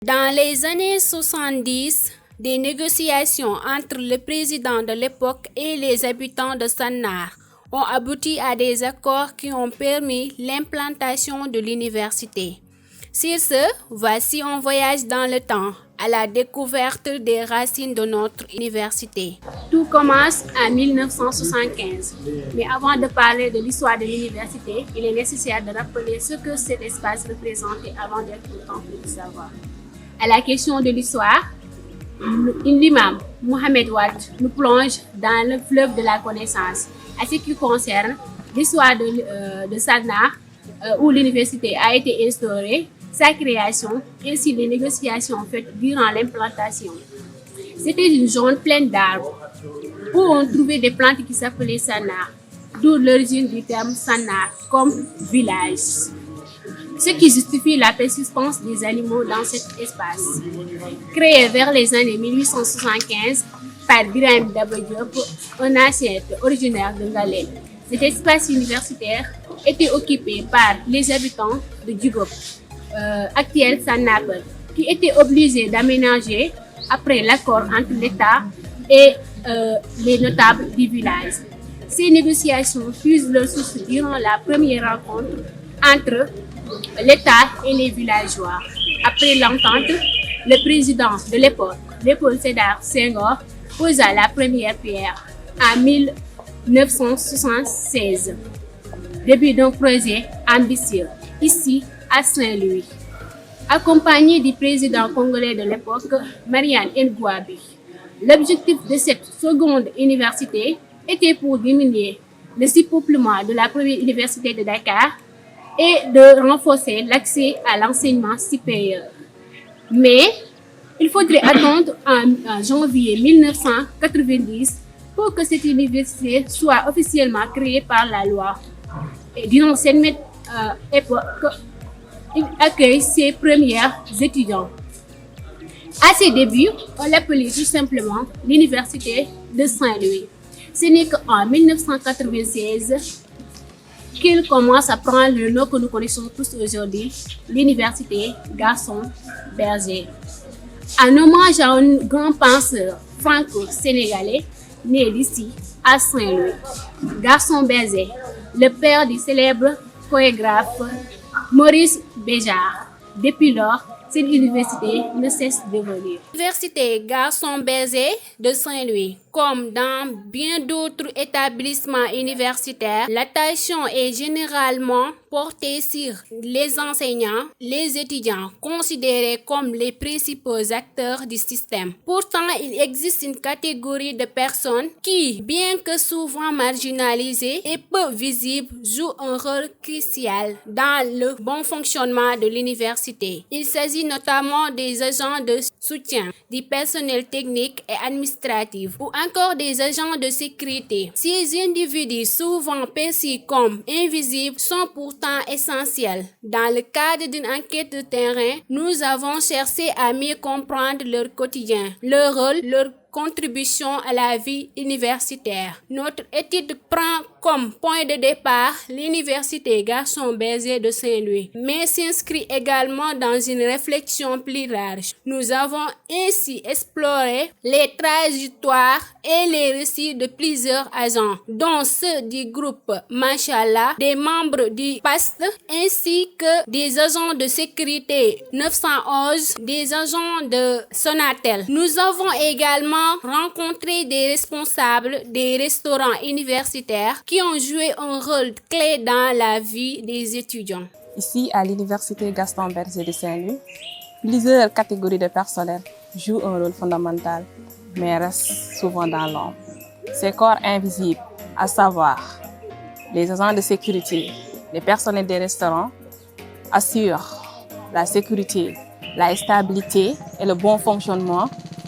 Dans les années 70, des négociations entre le président de l'époque et les habitants de Sannar ont abouti à des accords qui ont permis l'implantation de l'université. Sur ce, voici un voyage dans le temps, à la découverte des racines de notre université. Tout commence en 1975. Mais avant de parler de l'histoire de l'université, il est nécessaire de rappeler ce que cet espace représentait avant d'être le temple du savoir. À la question de l'histoire, l'imam Mohamed Ouad nous plonge dans le fleuve de la connaissance. À ce qui concerne l'histoire de Sannar, où l'université a été instaurée, sa création, ainsi les négociations faites durant l'implantation. C'était une zone pleine d'arbres, où on trouvait des plantes qui s'appelaient Sannar, d'où l'origine du terme Sannar, comme village. Ce qui justifie la persistance des animaux dans cet espace. Créé vers les années 1875 par Birahim Daba Diop, un ancêtre originaire de Galène. Cet espace universitaire était occupé par les habitants de Djigop, actuel Sanapel, qui étaient obligés d'aménager après l'accord entre l'État et les notables du village. Ces négociations fusent leur source durant la première rencontre entre l'État et les villageois. Après l'entente, le président de l'époque, Léopold Sédar Senghor, posa la première pierre en 1976. Début d'un projet ambitieux, ici à Saint-Louis. Accompagné du président congolais de l'époque, Mariane Ngouabi. L'objectif de cette seconde université était pour diminuer le surpeuplement de la première université de Dakar et de renforcer l'accès à l'enseignement supérieur. Mais il faudrait attendre en janvier 1990 pour que cette université soit officiellement créée par la loi. Et durant cette époque, il accueille ses premiers étudiants. À ses débuts, on l'appelait tout simplement l'Université de Saint-Louis. Ce n'est qu'en 1996 qu'il commence à prendre le nom que nous connaissons tous aujourd'hui, l'Université Gaston Berger. En hommage à un grand penseur franco-sénégalais né d'ici à Saint-Louis, Gaston Berger, le père du célèbre chorégraphe Maurice Béjart. Depuis lors, cette université ne cesse d'évoluer. L'université Gaston Berger de Saint-Louis, comme dans bien d'autres établissements universitaires, l'attention est généralement portée sur les enseignants, les étudiants, considérés comme les principaux acteurs du système. Pourtant, il existe une catégorie de personnes qui, bien que souvent marginalisées et peu visibles, jouent un rôle crucial dans le bon fonctionnement de l'université. Il s'agit notamment des agents de soutien, du personnel technique et administratif ou encore des agents de sécurité. Ces individus, souvent perçus comme invisibles, sont pourtant essentiels. Dans le cadre d'une enquête de terrain, nous avons cherché à mieux comprendre leur quotidien, leur rôle, leur contribution à la vie universitaire. Notre étude prend comme point de départ l'Université Gaston Berger de Saint-Louis, mais s'inscrit également dans une réflexion plus large. Nous avons ainsi exploré les trajectoires et les récits de plusieurs agents, dont ceux du groupe Machallah, des membres du PAST, ainsi que des agents de sécurité 911, des agents de Sonatel. Nous avons également rencontré des responsables des restaurants universitaires qui ont joué un rôle clé dans la vie des étudiants. Ici, à l'Université Gaston Berger de Saint-Louis, plusieurs catégories de personnel jouent un rôle fondamental, mais restent souvent dans l'ombre. Ces corps invisibles, à savoir les agents de sécurité, les personnels des restaurants, assurent la sécurité, la stabilité et le bon fonctionnement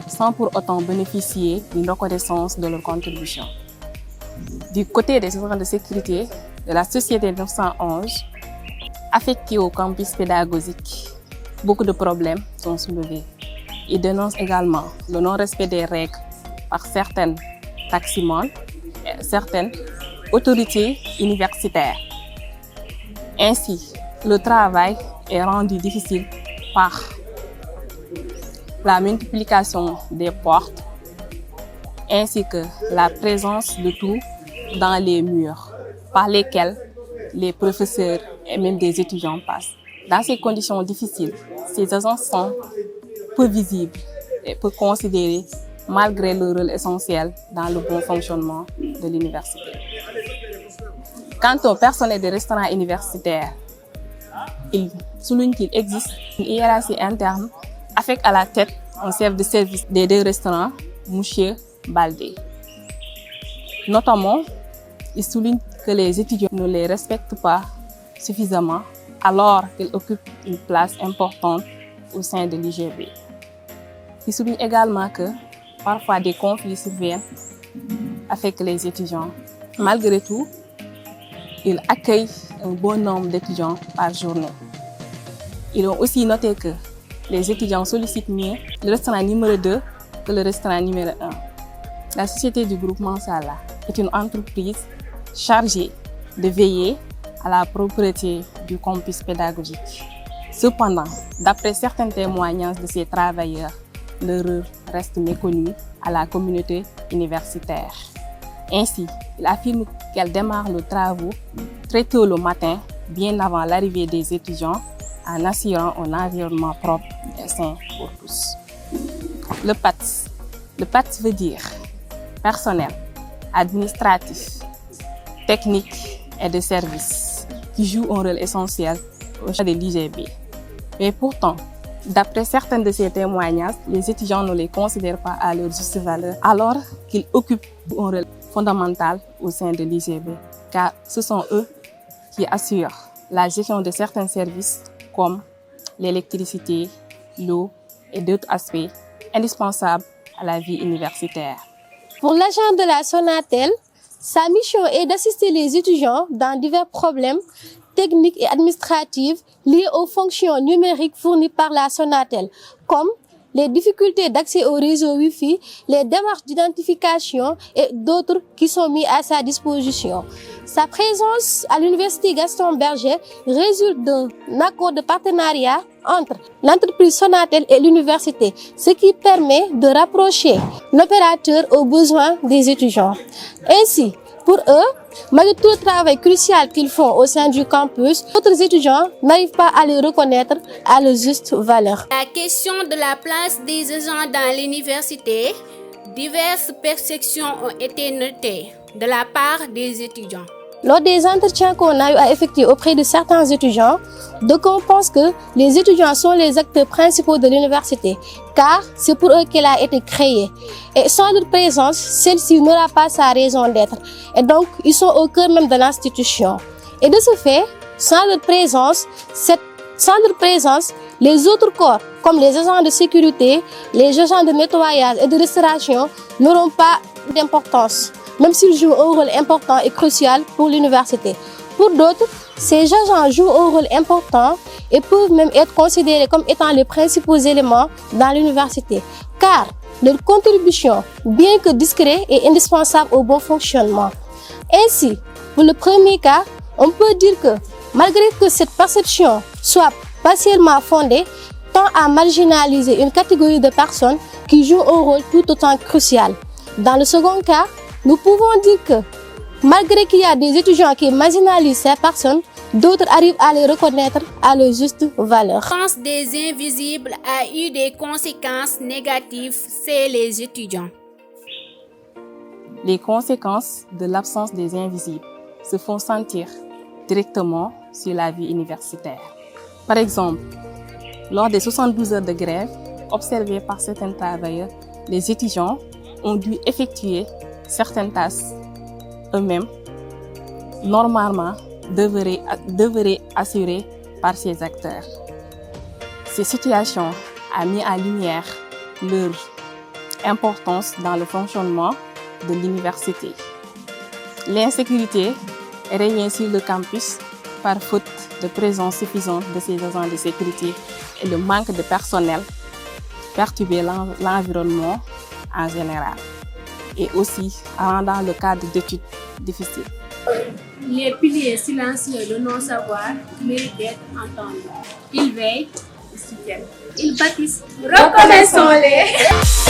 sans pour autant bénéficier d'une reconnaissance de leur contribution. Du côté des agents de sécurité de la Société 911, affectés au campus pédagogique, beaucoup de problèmes sont soulevés. Ils dénoncent également le non-respect des règles par certaines taximans et certaines autorités universitaires. Ainsi, le travail est rendu difficile par la multiplication des portes, ainsi que la présence de tout dans les murs par lesquels les professeurs et même des étudiants passent. Dans ces conditions difficiles, ces agents sont peu visibles et peu considérés malgré leur rôle essentiel dans le bon fonctionnement de l'université. Quant au personnel des restaurants universitaires, il souligne qu'il existe une hiérarchie interne avec à la tête un chef de service des deux restaurants, M. Baldé. Notamment, il souligne que les étudiants ne les respectent pas suffisamment alors qu'ils occupent une place importante au sein de l'IGB. Il souligne également que parfois des conflits surviennent avec les étudiants. Malgré tout, il accueille un bon nombre d'étudiants par journée. Ils ont aussi noté que les étudiants sollicitent mieux le restaurant numéro 2 que le restaurant numéro 1. La société du groupement Sala est une entreprise chargée de veiller à la propreté du campus pédagogique. Cependant, d'après certains témoignages de ces travailleurs, leur rôle reste méconnu à la communauté universitaire. Ainsi, il affirme qu'elle démarre le travaux très tôt le matin, bien avant l'arrivée des étudiants, en assurant un environnement propre et sain pour tous. Le PATS. Le PATS veut dire personnel, administratif, technique et de service, qui joue un rôle essentiel au sein de l'IGB. Mais pourtant, d'après certains de ces témoignages, les étudiants ne les considèrent pas à leur juste valeur, alors qu'ils occupent un rôle fondamental au sein de l'IGB, car ce sont eux qui assurent la gestion de certains services comme l'électricité, l'eau et d'autres aspects indispensables à la vie universitaire. Pour l'agent de la Sonatel, sa mission est d'assister les étudiants dans divers problèmes techniques et administratifs liés aux fonctions numériques fournies par la Sonatel, comme les difficultés d'accès au réseau Wi-Fi, les démarches d'identification et d'autres qui sont mis à sa disposition. Sa présence à l'université Gaston Berger résulte d'un accord de partenariat entre l'entreprise Sonatel et l'université, ce qui permet de rapprocher l'opérateur aux besoins des étudiants. Ainsi, pour eux, malgré tout le travail crucial qu'ils font au sein du campus, d'autres étudiants n'arrivent pas à les reconnaître à leur juste valeur. La question de la place des agents dans l'université, diverses perceptions ont été notées de la part des étudiants. Lors des entretiens qu'on a eu à effectuer auprès de certains étudiants, d'aucuns pensent que les étudiants sont les acteurs principaux de l'université, car c'est pour eux qu'elle a été créée. Et sans leur présence, celle-ci n'aura pas sa raison d'être. Et donc, ils sont au cœur même de l'institution. Et de ce fait, sans leur présence, les autres corps, comme les agents de sécurité, les agents de nettoyage et de restauration, n'auront pas d'importance, même s'ils jouent un rôle important et crucial pour l'université. Pour d'autres, ces agents jouent un rôle important et peuvent même être considérés comme étant les principaux éléments dans l'université, car leur contribution, bien que discrète, est indispensable au bon fonctionnement. Ainsi, pour le premier cas, on peut dire que malgré que cette perception soit partiellement fondée, tend à marginaliser une catégorie de personnes qui jouent un rôle tout autant crucial. Dans le second cas, nous pouvons dire que malgré qu'il y a des étudiants qui marginalisent ces personnes, d'autres arrivent à les reconnaître à leur juste valeur. L'absence des invisibles a eu des conséquences négatives chez les étudiants. Les conséquences de l'absence des invisibles se font sentir directement sur la vie universitaire. Par exemple, lors des 72 heures de grève observées par certains travailleurs, les étudiants ont dû effectuer certaines tâches eux-mêmes, normalement devraient assurer par ces acteurs. Ces situations ont mis en lumière leur importance dans le fonctionnement de l'université. L'insécurité règne sur le campus par faute de présence suffisante de ces agents de sécurité et le manque de personnel perturber l'environnement en général et aussi rendant le cadre d'études difficile. Les piliers silencieux de non-savoir méritent d'être entendus. Ils veillent soutiennent. Ils bâtissent, reconnaissons-les.